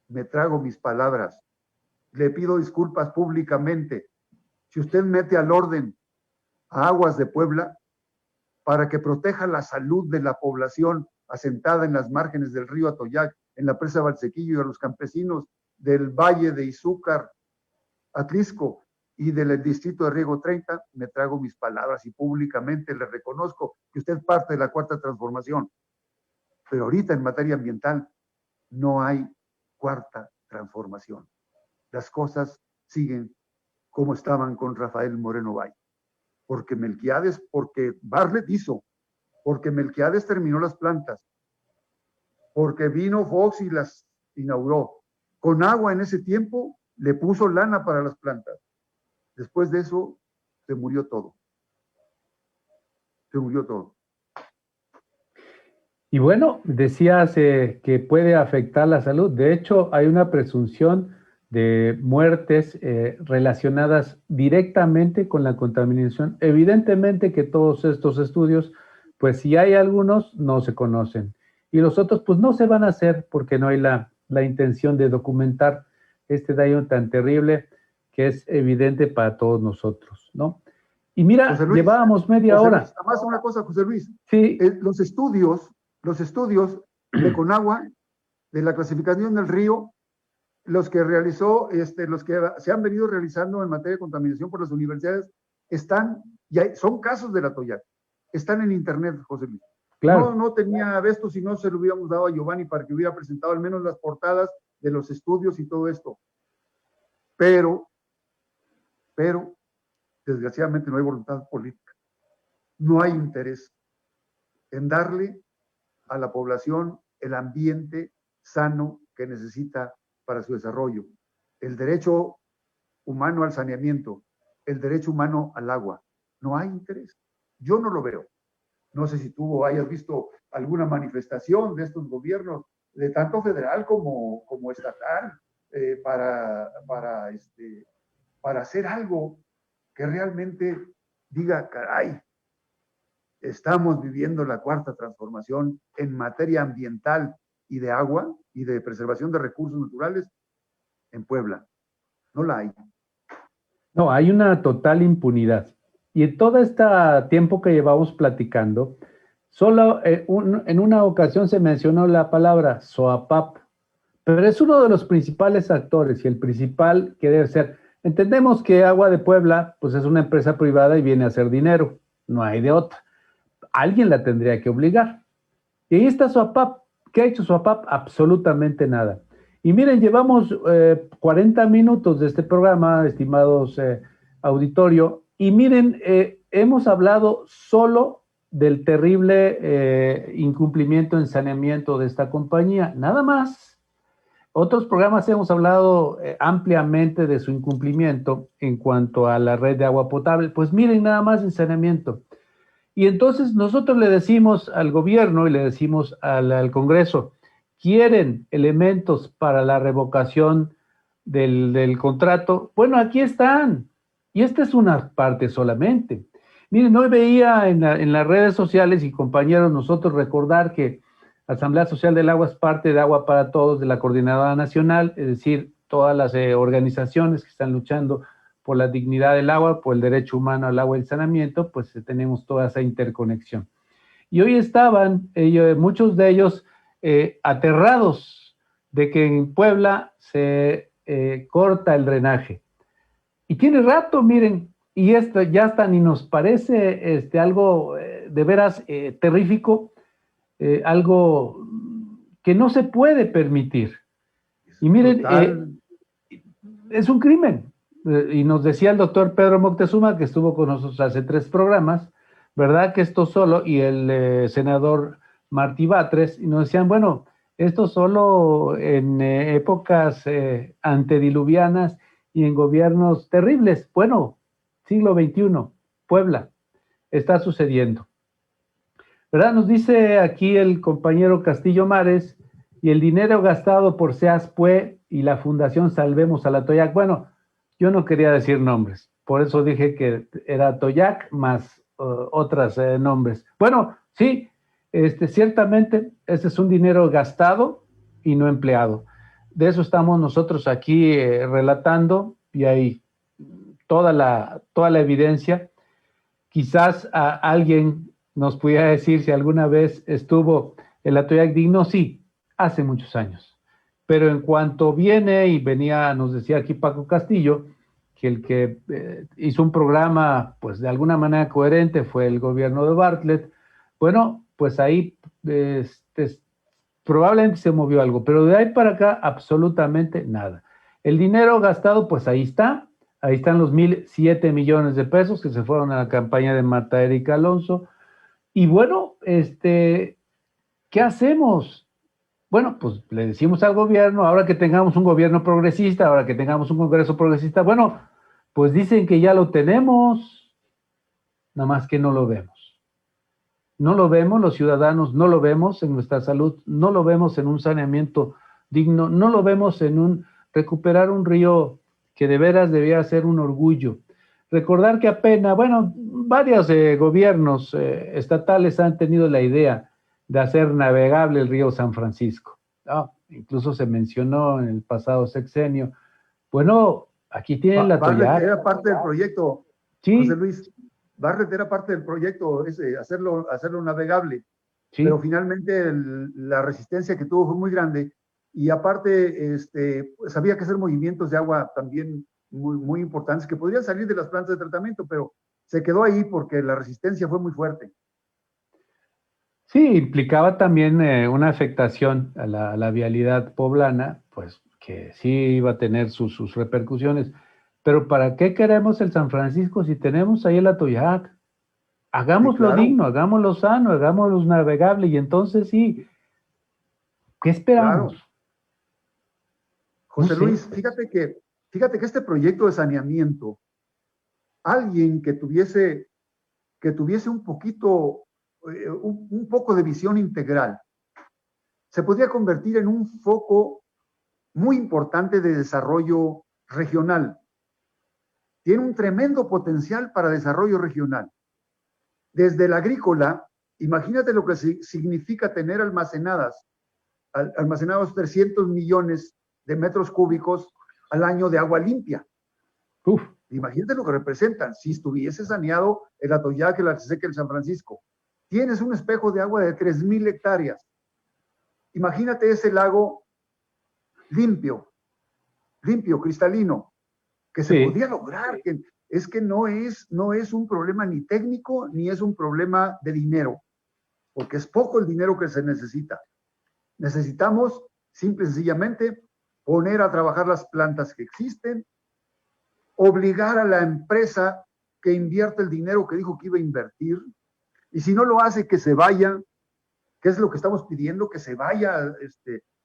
me trago mis palabras, le pido disculpas públicamente. Si usted mete al orden a Aguas de Puebla para que proteja la salud de la población asentada en las márgenes del río Atoyac, en la presa Valsequillo, y a los campesinos del Valle de Izúcar, Atlisco y del distrito de Riego 30, me trago mis palabras y públicamente le reconozco que usted es parte de la cuarta transformación. Pero ahorita en materia ambiental no hay cuarta transformación. Las cosas siguen como estaban con Rafael Moreno Valle. Porque Melquiades, porque Bartlett hizo, porque Melquiades terminó las plantas, porque vino Fox y las inauguró. Conagua en ese tiempo le puso lana para las plantas. Después de eso se murió todo. Se murió todo. Y bueno, decías que puede afectar la salud. De hecho, hay una presunción de muertes relacionadas directamente con la contaminación. Evidentemente que todos estos estudios, pues si hay algunos, no se conocen. Y los otros, pues no se van a hacer porque no hay la intención de documentar este daño tan terrible que es evidente para todos nosotros, ¿no? Y mira, Luis, llevábamos media hora. Luis, además una cosa, José Luis. Sí. Los estudios de Conagua, de la clasificación del río, los que realizó, los que se han venido realizando en materia de contaminación por las universidades, son casos del Atoyac, están en internet, José Luis. Claro. No tenía esto si no se lo hubiéramos dado a Giovanni para que hubiera presentado al menos las portadas de los estudios y todo esto. Pero, desgraciadamente no hay voluntad política. No hay interés en darle a la población el ambiente sano que necesita para su desarrollo. El derecho humano al saneamiento, el derecho humano al agua. No hay interés. Yo no lo veo. No sé si tú hayas visto alguna manifestación de estos gobiernos, de tanto federal como estatal, para hacer algo que realmente diga, caray, estamos viviendo la cuarta transformación en materia ambiental y de agua y de preservación de recursos naturales en Puebla. No la hay. No, hay una total impunidad. Y en todo este tiempo que llevamos platicando, solo en una ocasión se mencionó la palabra SOAPAP, pero es uno de los principales actores y el principal que debe ser. Entendemos que Agua de Puebla pues es una empresa privada y viene a hacer dinero, no hay de otra. Alguien la tendría que obligar. Y ahí está SOAPAP. ¿Qué ha hecho SOAPAP? Absolutamente nada. Y miren, llevamos 40 minutos de este programa, estimados auditorio, y miren, hemos hablado solo del terrible incumplimiento en saneamiento de esta compañía, nada más. Otros programas hemos hablado ampliamente de su incumplimiento en cuanto a la red de agua potable. Pues miren nada más en saneamiento. Y entonces nosotros le decimos al gobierno y le decimos al Congreso, ¿quieren elementos para la revocación del contrato? Bueno, aquí están. Y esta es una parte solamente. Miren, hoy veía en las redes sociales y compañeros nosotros recordar que Asamblea Social del Agua es parte de Agua para Todos, de la Coordinadora Nacional, es decir, todas las organizaciones que están luchando por la dignidad del agua, por el derecho humano al agua y el saneamiento, pues tenemos toda esa interconexión. Y hoy estaban muchos de ellos aterrados de que en Puebla se corta el drenaje. Y tiene rato, miren, y esto ya hasta ni nos parece algo de veras terrífico, algo que no se puede permitir. Y miren, es un crimen. Y nos decía el doctor Pedro Moctezuma, que estuvo con nosotros hace 3 programas, ¿verdad? Que esto solo, y el senador Martí Batres, y nos decían, bueno, esto solo en épocas antediluvianas y en gobiernos terribles. Bueno, siglo XXI, Puebla, está sucediendo. ¿Verdad? Nos dice aquí el compañero Castillo Mares, y el dinero gastado por SEASPUE y la Fundación Salvemos a la Toyac. Bueno, yo no quería decir nombres, por eso dije que era Toyac más otros nombres. Bueno, sí, ciertamente este es un dinero gastado y no empleado. De eso estamos nosotros aquí relatando, y hay toda la evidencia. Quizás alguien nos pudiera decir si alguna vez estuvo el Atoyac Digno. Sí, hace muchos años. Pero en cuanto venía, nos decía aquí Paco Castillo, que el que hizo un programa, pues de alguna manera coherente, fue el gobierno de Bartlett. Bueno, pues ahí probablemente se movió algo, pero de ahí para acá absolutamente nada. El dinero gastado, pues ahí está. Ahí están los 1,007 millones de pesos que se fueron a la campaña de Marta Erika Alonso. Y bueno, ¿qué hacemos? Bueno, pues le decimos al gobierno, ahora que tengamos un gobierno progresista, ahora que tengamos un Congreso progresista, bueno, pues dicen que ya lo tenemos, nada más que no lo vemos. No lo vemos, los ciudadanos no lo vemos en nuestra salud, no lo vemos en un saneamiento digno, no lo vemos en recuperar un río que de veras debía ser un orgullo. Recordar que apenas, bueno, varios gobiernos estatales han tenido la idea de hacer navegable el río San Francisco. Incluso se mencionó en el pasado sexenio. Bueno, aquí tienen la Toyac. Era parte del proyecto, sí. José Luis. Bartlett era parte del proyecto hacerlo navegable. Sí. Pero finalmente la resistencia que tuvo fue muy grande. Y aparte, pues había que hacer movimientos de agua también muy, muy importantes que podrían salir de las plantas de tratamiento, pero se quedó ahí porque la resistencia fue muy fuerte. Sí, implicaba también una afectación a la vialidad poblana, pues que sí iba a tener sus repercusiones. Pero ¿para qué queremos el San Francisco si tenemos ahí el Atoyac? Hagámoslo sí, claro. Digno, hagámoslo sano, hagámoslo navegable, y entonces sí, ¿qué esperamos? Claro. José Luis, fíjate que este proyecto de saneamiento, alguien que tuviese un poquito, un poco de visión integral, se podría convertir en un foco muy importante de desarrollo regional. Tiene un tremendo potencial para desarrollo regional. Desde el agrícola, imagínate lo que significa tener almacenados 300 millones de metros cúbicos al año de agua limpia. Uf. Imagínate lo que representan. Si estuviese saneado el Atoyac, el Alceseque, el San Francisco, tienes un espejo de agua de 3,000 hectáreas. Imagínate ese lago limpio, cristalino, que se podía lograr. Es que no es un problema ni técnico, ni es un problema de dinero, porque es poco el dinero que se necesita. Necesitamos, simple y sencillamente, poner a trabajar las plantas que existen, obligar a la empresa que invierta el dinero que dijo que iba a invertir, y si no lo hace, que se vaya, que es lo que estamos pidiendo, que se vaya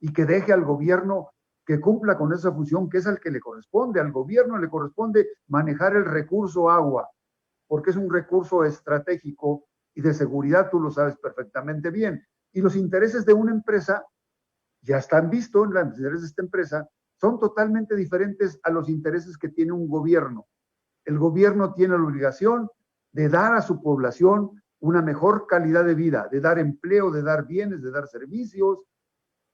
y que deje al gobierno que cumpla con esa función que es al que le corresponde. Al gobierno le corresponde manejar el recurso agua, porque es un recurso estratégico y de seguridad, tú lo sabes perfectamente bien. Y los intereses de una empresa ya están vistos, los intereses de esta empresa son totalmente diferentes a los intereses que tiene un gobierno. El gobierno tiene la obligación de dar a su población una mejor calidad de vida, de dar empleo, de dar bienes, de dar servicios,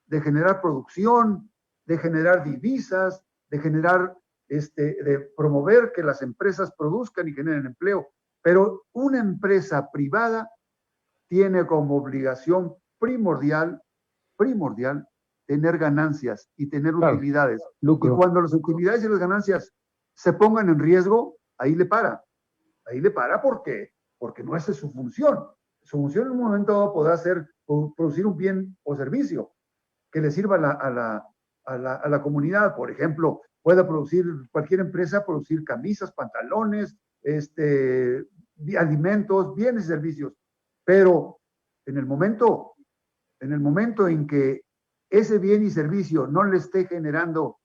de generar producción, de generar divisas, de generar, de promover que las empresas produzcan y generen empleo. Pero una empresa privada tiene como obligación primordial tener ganancias y tener utilidades. Lucro. Y cuando las utilidades y las ganancias se pongan en riesgo, ahí le para. Ahí le para porque no es su función. Su función en un momento dado podrá ser producir un bien o servicio que le sirva a la comunidad. Por ejemplo, puede producir cualquier empresa, producir camisas, pantalones, alimentos, bienes y servicios. Pero en el momento en que ese bien y servicio no le esté generando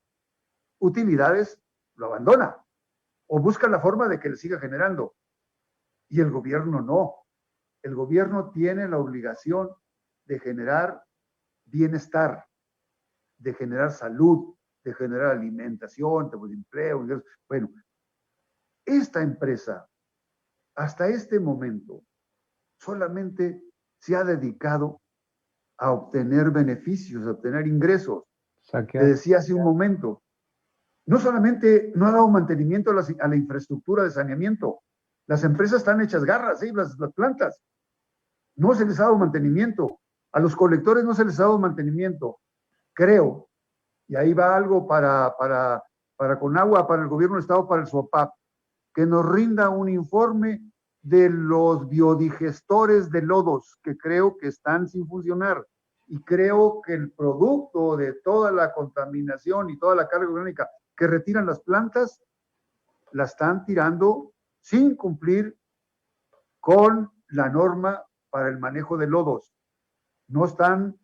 utilidades, lo abandona o busca la forma de que le siga generando. Y el gobierno no. El gobierno tiene la obligación de generar bienestar, de generar salud, de generar alimentación, de empleo. Bueno, esta empresa, hasta este momento, solamente se ha dedicado a obtener beneficios, a obtener ingresos. Te decía hace un momento, no solamente no ha dado mantenimiento a la infraestructura de saneamiento, las empresas están hechas garras, ¿sí? las plantas, no se les ha dado mantenimiento, a los colectores no se les ha dado mantenimiento. Creo, y ahí va algo para Conagua, para el gobierno del estado, para el SOAPAP, que nos rinda un informe de los biodigestores de lodos, que creo que están sin funcionar. Y creo que el producto de toda la contaminación y toda la carga orgánica que retiran las plantas, la están tirando sin cumplir con la norma para el manejo de lodos. No están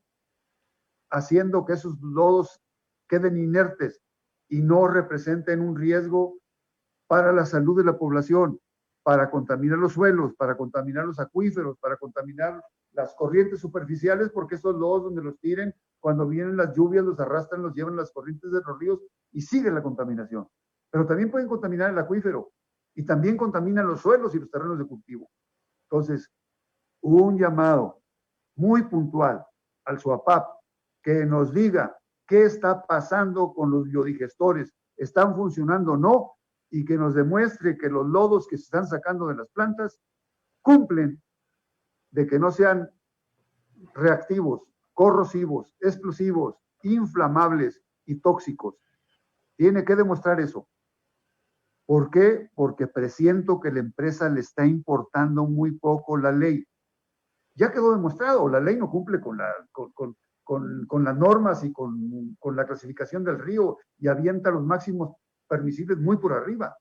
haciendo que esos lodos queden inertes y no representen un riesgo para la salud de la población, para contaminar los suelos, para contaminar los acuíferos, para contaminar las corrientes superficiales, porque esos lodos donde los tiren, cuando vienen las lluvias, los arrastran, los llevan a las corrientes de los ríos y sigue la contaminación. Pero también pueden contaminar el acuífero y también contaminan los suelos y los terrenos de cultivo. Entonces, un llamado muy puntual al SOAPAP que nos diga qué está pasando con los biodigestores, están funcionando o no, y que nos demuestre que los lodos que se están sacando de las plantas cumplen, de que no sean reactivos, corrosivos, explosivos, inflamables y tóxicos. Tiene que demostrar eso. ¿Por qué? Porque presiento que la empresa le está importando muy poco la ley. Ya quedó demostrado, la ley no cumple con las normas y con la clasificación del río y avienta los máximos permisibles muy por arriba.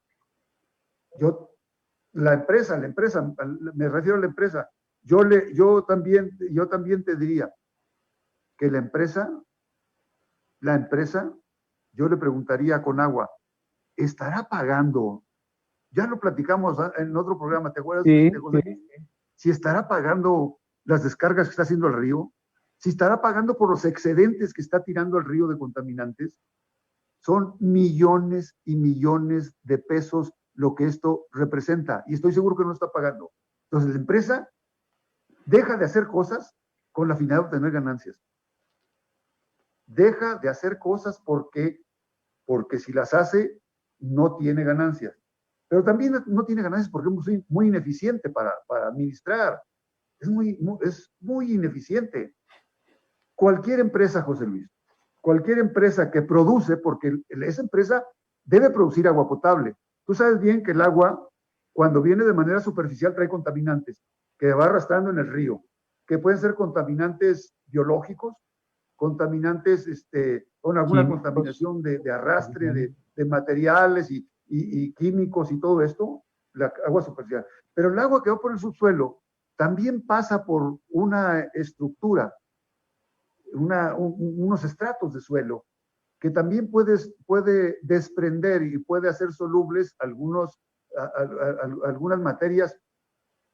La empresa, me refiero a la empresa, yo también te diría que la empresa, yo le preguntaría a Conagua, ¿estará pagando? Ya lo platicamos en otro programa, ¿te acuerdas? Sí, sí. Si estará pagando las descargas que está haciendo al río, si estará pagando por los excedentes que está tirando al río de contaminantes, son millones y millones de pesos lo que esto representa, y estoy seguro que no está pagando. Entonces la empresa deja de hacer cosas con la finalidad de obtener ganancias. Deja de hacer cosas porque si las hace, no tiene ganancias. Pero también no tiene ganancias porque es muy ineficiente para administrar. Es muy ineficiente. Cualquier empresa, José Luis, cualquier empresa que produce, porque esa empresa debe producir agua potable. Tú sabes bien que el agua, cuando viene de manera superficial, trae contaminantes que va arrastrando en el río, que pueden ser contaminantes biológicos, contaminantes con alguna contaminación de arrastre de materiales y químicos y todo esto, la agua superficial. Pero el agua que va por el subsuelo también pasa por una estructura, unos estratos de suelo, que también puede desprender y puede hacer solubles algunas materias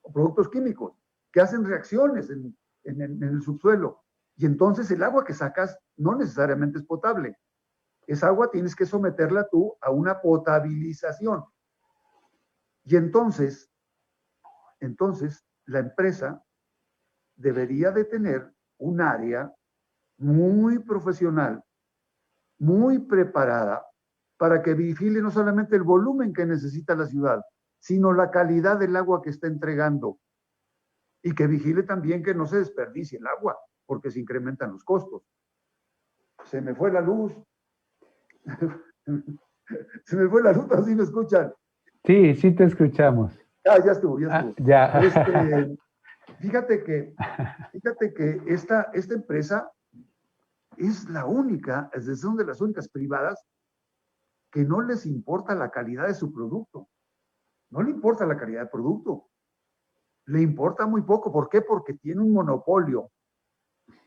o productos químicos que hacen reacciones en el subsuelo. Y entonces el agua que sacas no necesariamente es potable. Esa agua tienes que someterla tú a una potabilización. Y entonces la empresa debería de tener un área muy profesional, muy preparada, para que vigile no solamente el volumen que necesita la ciudad, sino la calidad del agua que está entregando. Y que vigile también que no se desperdicie el agua, porque se incrementan los costos. Se me fue la luz. Se me fue la luz, así me escuchan. Sí, sí te escuchamos. Ya estuvo. Ya. Fíjate que esta empresa es la única, son de las únicas privadas que no les importa la calidad de su producto. No le importa la calidad del producto. Le importa muy poco. ¿Por qué? Porque tiene un monopolio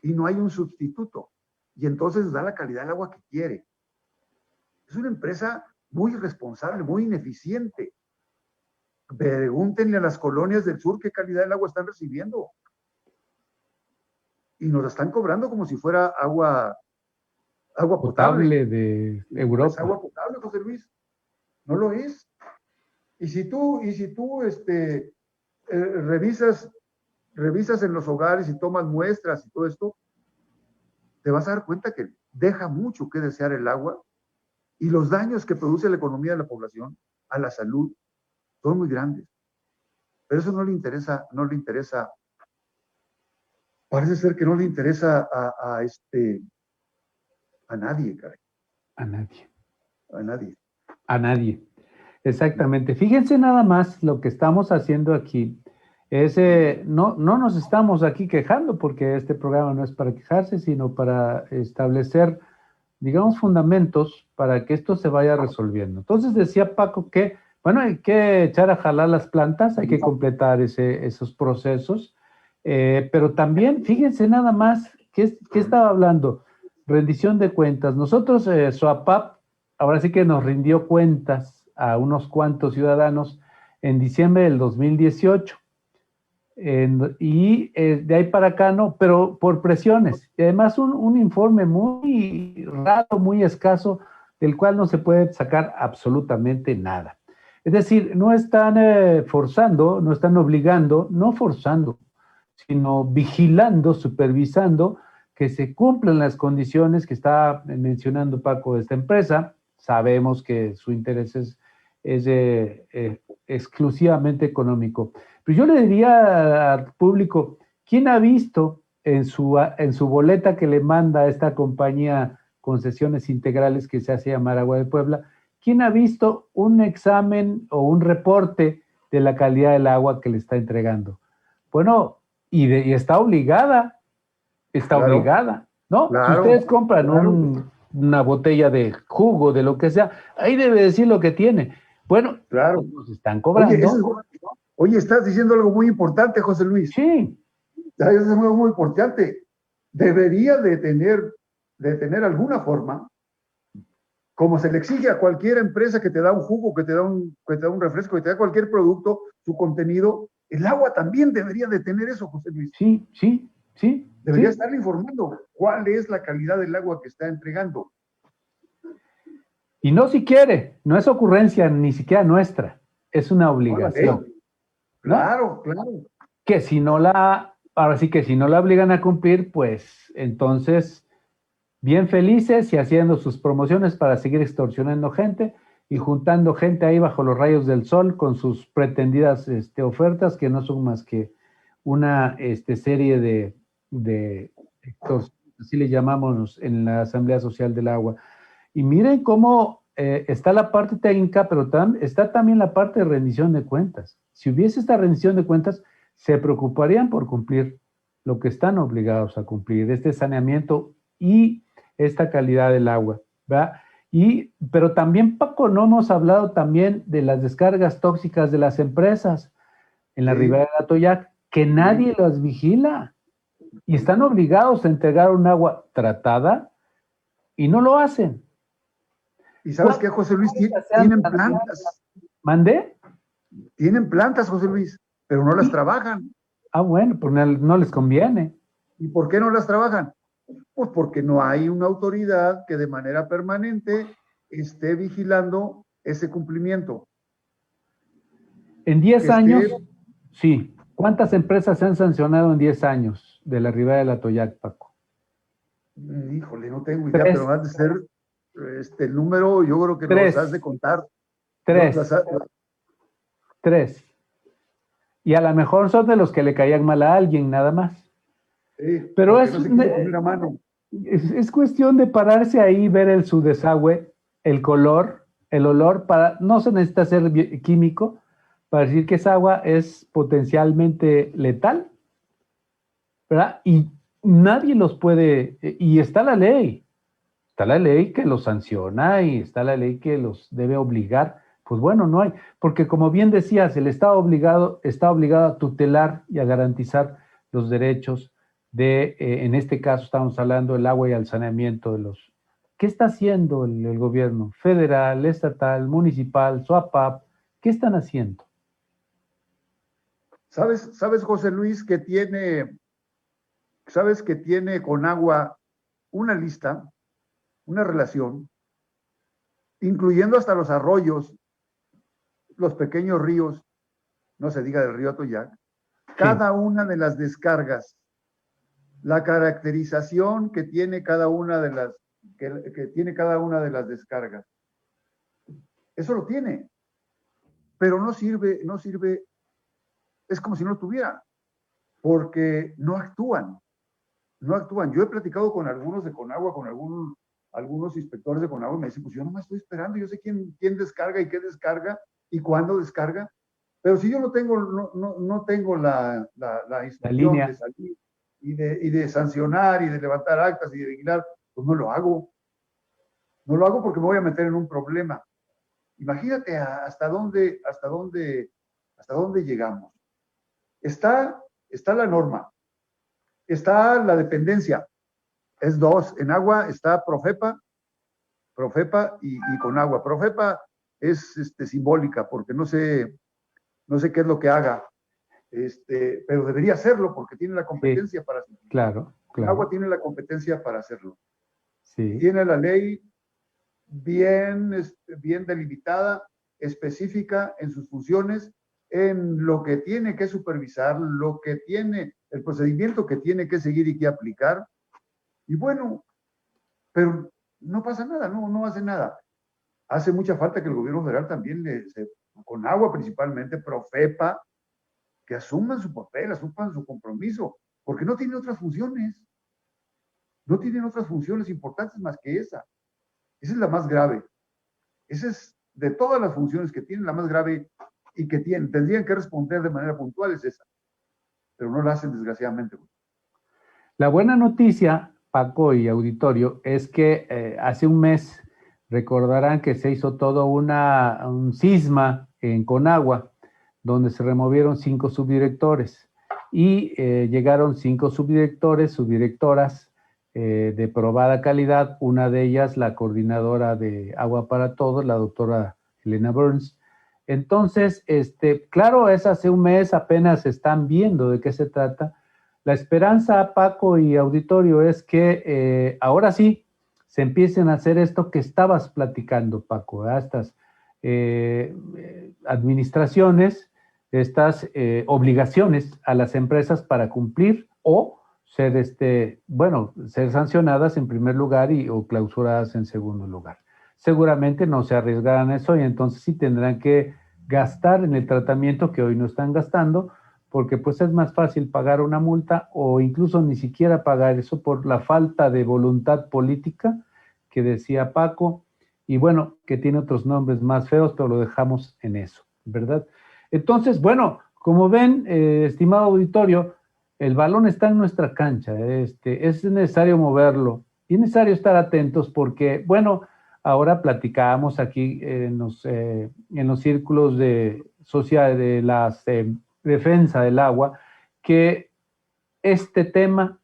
y no hay un sustituto. Y entonces da la calidad del agua que quiere. Es una empresa muy irresponsable, muy ineficiente. Pregúntenle a las colonias del sur qué calidad del agua están recibiendo. Y nos la están cobrando como si fuera agua potable de Europa. Es agua potable, José Luis. No lo es. Y si tú revisas en los hogares y tomas muestras y todo esto, te vas a dar cuenta que deja mucho que desear el agua y los daños que produce a la economía de la población, a la salud, son muy grandes. Pero eso no le interesa, parece ser que no le interesa a nadie, caray. A nadie. A nadie. A nadie. Exactamente. Fíjense nada más lo que estamos haciendo aquí. No nos estamos aquí quejando porque este programa no es para quejarse, sino para establecer, digamos, fundamentos para que esto se vaya resolviendo. Entonces decía Paco que, bueno, hay que echar a jalar las plantas, hay que completar esos procesos, pero también, fíjense nada más, ¿qué estaba hablando? Rendición de cuentas. Nosotros, SOAPAP, ahora sí que nos rindió cuentas a unos cuantos ciudadanos en diciembre del 2018. De ahí para acá no, pero por presiones. Y además un informe muy raro, muy escaso, del cual no se puede sacar absolutamente nada. Es decir, no están forzando, no están obligando, no forzando, sino vigilando, supervisando que se cumplan las condiciones que está mencionando Paco de esta empresa. Sabemos que su interés es exclusivamente económico. Pero yo le diría al público, ¿quién ha visto en su boleta que le manda a esta compañía Concesiones Integrales que se hace llamar Agua de Puebla, quién ha visto un examen o un reporte de la calidad del agua que le está entregando? Bueno, y está obligada, ¿no? Claro, si ustedes compran una botella de jugo, de lo que sea, ahí debe decir lo que tiene. Bueno, claro. nos están cobrando. Oye, estás diciendo algo muy importante, José Luis. Sí. Eso es algo muy importante. Debería de tener alguna forma, como se le exige a cualquier empresa que te da un jugo, que te da un refresco, que te da cualquier producto, su contenido, el agua también debería de tener eso, José Luis. Sí. Debería estarle informando cuál es la calidad del agua que está entregando. Y no si quiere, no es ocurrencia ni siquiera nuestra, es una obligación. Claro. Que si no ahora sí que si no la obligan a cumplir, pues entonces bien felices y haciendo sus promociones para seguir extorsionando gente y juntando gente ahí bajo los rayos del sol con sus pretendidas ofertas que no son más que una serie de así le llamamos en la Asamblea Social del Agua. Y miren cómo está la parte técnica, pero está también la parte de rendición de cuentas. Si hubiese esta rendición de cuentas, se preocuparían por cumplir lo que están obligados a cumplir, este saneamiento y esta calidad del agua, ¿verdad? Pero también, Paco, no hemos hablado también de las descargas tóxicas de las empresas en la ribera de Atoyac, que nadie las vigila y están obligados a entregar un agua tratada y no lo hacen. ¿Y sabes qué, José Luis? Tienen plantas. ¿Mandé? Tienen plantas, José Luis, pero no las trabajan. Ah, bueno, pues no les conviene. ¿Y por qué no las trabajan? Pues porque no hay una autoridad que de manera permanente esté vigilando ese cumplimiento. En 10 años, sí. ¿Cuántas empresas se han sancionado en 10 años de la ribera del Atoyac, Paco? Híjole, no tengo idea, pero has de ser el número, yo creo que los has de contar. Tres. Y a lo mejor son de los que le caían mal a alguien, nada más. Pero es cuestión de pararse ahí, ver su desagüe, el color, el olor, no se necesita ser químico para decir que esa agua es potencialmente letal, ¿verdad? Y nadie los puede, y está la ley que los sanciona y está la ley que los debe obligar. Pues bueno, no hay, porque como bien decías, el Estado está obligado a tutelar y a garantizar los derechos de, en este caso estamos hablando del agua y el saneamiento de los... ¿Qué está haciendo el gobierno federal, estatal, municipal, SUAPAP? ¿Qué están haciendo? ¿Sabes, José Luis, que tiene con agua una lista, una relación, incluyendo hasta los arroyos, los pequeños ríos, no se diga del río Atoyac, cada una de las descargas, la caracterización que tiene cada una de las que tiene cada una de las descargas. Eso lo tiene, pero no sirve, es como si no lo tuviera, porque no actúan. Yo he platicado con algunos de Conagua, con algunos inspectores de Conagua, y me dicen, pues yo no me estoy esperando, yo sé quién descarga y qué descarga y cuándo descarga, pero si yo no tengo la instrucción de salir y de sancionar y de levantar actas y de vigilar, pues no lo hago. No lo hago porque me voy a meter en un problema. Imagínate hasta dónde llegamos. Está la norma, está la dependencia, es dos. En agua está Profepa y Conagua. Profepa es simbólica porque no sé qué es lo que haga, pero debería hacerlo porque tiene la competencia para hacerlo. Claro. Conagua tiene la competencia para hacerlo. Sí. Tiene la ley bien delimitada, específica en sus funciones, en lo que tiene que supervisar, el procedimiento que tiene que seguir y que aplicar. Y bueno, pero no pasa nada, no hace nada. Hace mucha falta que el gobierno federal también, Conagua principalmente, Profepa, que asuman su papel, asuman su compromiso, porque no tienen otras funciones. No tienen otras funciones importantes más que esa. Esa es la más grave. Esa es, de todas las funciones que tienen, la más grave y que tendrían que responder de manera puntual es esa. Pero no la hacen, desgraciadamente. La buena noticia, Paco y auditorio, es que hace un mes recordarán que se hizo todo un cisma en Conagua, donde se removieron 5 subdirectores y llegaron 5 subdirectoras de probada calidad, una de ellas la coordinadora de Agua para Todos, la doctora Elena Burns. Entonces, claro, es hace un mes, apenas están viendo de qué se trata. La esperanza, Paco y auditorio, es que ahora sí se empiecen a hacer esto que estabas platicando, Paco, ¿verdad? Estas administraciones, estas obligaciones a las empresas para cumplir o ser, ser sancionadas en primer lugar o clausuradas en segundo lugar. Seguramente no se arriesgarán a eso y entonces sí tendrán que gastar en el tratamiento que hoy no están gastando, porque pues es más fácil pagar una multa o incluso ni siquiera pagar eso por la falta de voluntad política que decía Paco, y bueno, que tiene otros nombres más feos, pero lo dejamos en eso, ¿verdad? Entonces, bueno, como ven, estimado auditorio, el balón está en nuestra cancha, es necesario moverlo y es necesario estar atentos porque, bueno, ahora platicábamos aquí en los círculos de la defensa del agua, que este tema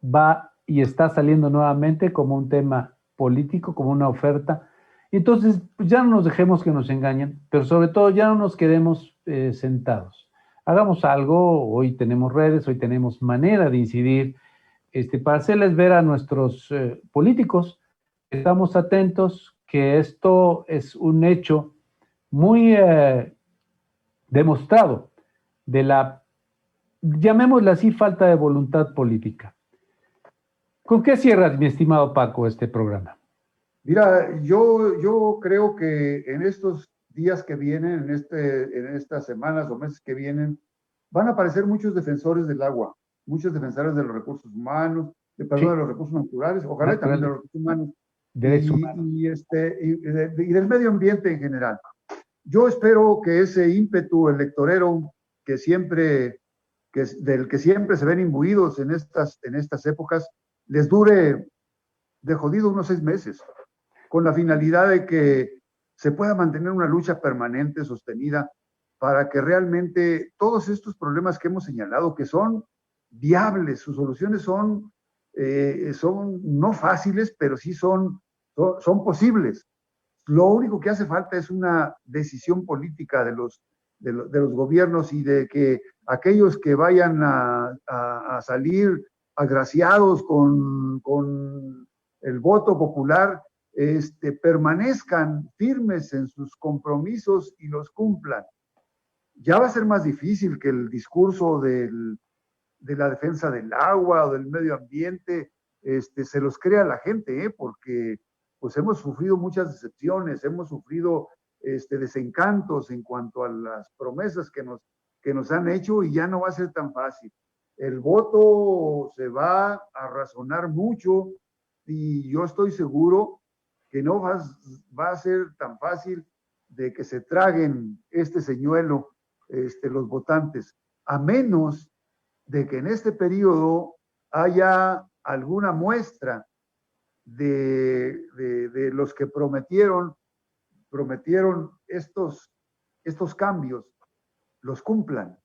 va y está saliendo nuevamente como un tema político, como una oferta. Entonces, pues ya no nos dejemos que nos engañen, pero sobre todo ya no nos quedemos sentados. Hagamos algo, hoy tenemos redes, hoy tenemos manera de incidir, para hacerles ver a nuestros políticos que estamos atentos, que esto es un hecho muy demostrado de la, llamémosle así, falta de voluntad política. ¿Con qué cierras, mi estimado Paco, este programa? Mira, yo creo que en estos días que vienen, en estas semanas o meses que vienen, van a aparecer muchos defensores del agua, muchos defensores de los recursos humanos, perdón, Sí. de los recursos naturales, ojalá también de los recursos humanos, Derechos humanos. y del medio ambiente en general. Yo espero que ese ímpetu electorero del que siempre se ven imbuidos en estas épocas, les dure de jodido unos 6 meses, con la finalidad de que se pueda mantener una lucha permanente, sostenida, para que realmente todos estos problemas que hemos señalado, que son viables, sus soluciones son no fáciles, pero sí son posibles. Lo único que hace falta es una decisión política de los gobiernos, y de que aquellos que vayan a salir agraciados con el voto popular, permanezcan firmes en sus compromisos y los cumplan. Ya va a ser más difícil que el discurso de la defensa del agua o del medio ambiente se los crea la gente, porque pues hemos sufrido muchas decepciones, hemos sufrido desencantos en cuanto a las promesas que nos han hecho, y ya no va a ser tan fácil. El voto se va a razonar mucho, y yo estoy seguro que no va a ser tan fácil de que se traguen este señuelo los votantes, a menos de que en este periodo haya alguna muestra de los que prometieron estos cambios, los cumplan,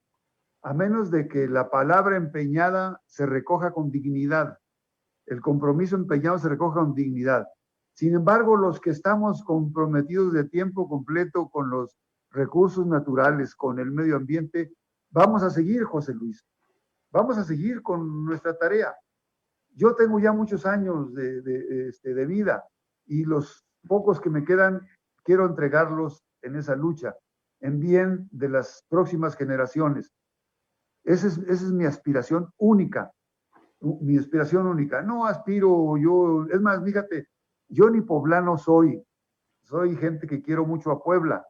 a menos de que la palabra empeñada se recoja con dignidad, el compromiso empeñado se recoja con dignidad. Sin embargo, los que estamos comprometidos de tiempo completo con los recursos naturales, con el medio ambiente, vamos a seguir, José Luis, vamos a seguir con nuestra tarea. Yo tengo ya muchos años de vida, y los pocos que me quedan quiero entregarlos en esa lucha, en bien de las próximas generaciones. Esa es mi aspiración única, mi inspiración única. No aspiro yo, es más, fíjate, yo ni poblano soy gente que quiero mucho a Puebla,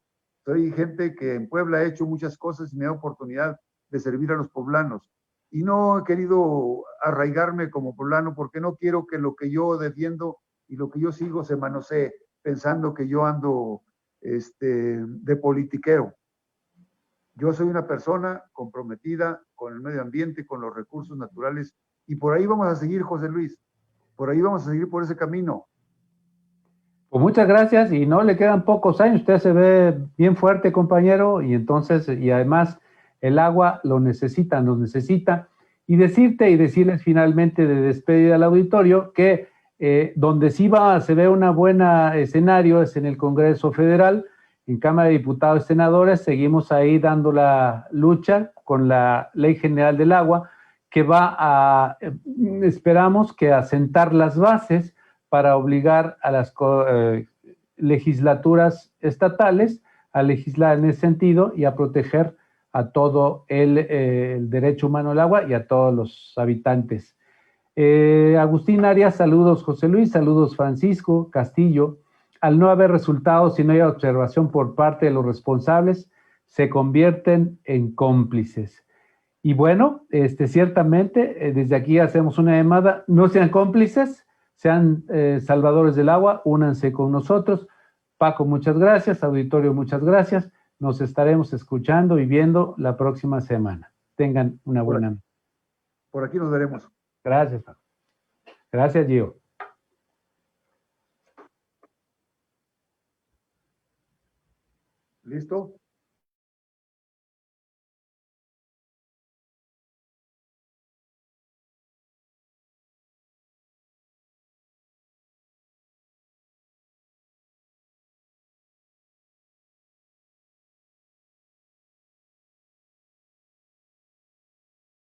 soy gente que en Puebla he hecho muchas cosas y me da oportunidad de servir a los poblanos. Y no he querido arraigarme como poblano, porque no quiero que lo que yo defiendo y lo que yo sigo se manosee, pensando que yo ando de politiquero. Yo soy una persona comprometida con el medio ambiente, con los recursos naturales, y por ahí vamos a seguir, José Luis. Por ahí vamos a seguir por ese camino. Pues muchas gracias, y no le quedan pocos años. Usted se ve bien fuerte, compañero, y entonces, y además el agua lo necesita. Y decirte y decirles finalmente de despedida al auditorio que donde sí se ve una buena escenario es en el Congreso Federal, en Cámara de Diputados y Senadores. Seguimos ahí dando la lucha con la Ley General del Agua, que va a, esperamos que asentar las bases para obligar a las legislaturas estatales a legislar en ese sentido y a proteger a todo el derecho humano al agua y a todos los habitantes. Agustín Arias, saludos José Luis, saludos Francisco Castillo. Al no haber resultados y no hay observación por parte de los responsables, se convierten en cómplices. Y bueno, ciertamente, desde aquí hacemos una llamada: no sean cómplices, sean salvadores del agua, únanse con nosotros. Paco, muchas gracias. Auditorio, muchas gracias. Nos estaremos escuchando y viendo la próxima semana. Tengan una buena noche. Por aquí nos veremos. Gracias, Paco. Gracias, Gio. ¿Listo?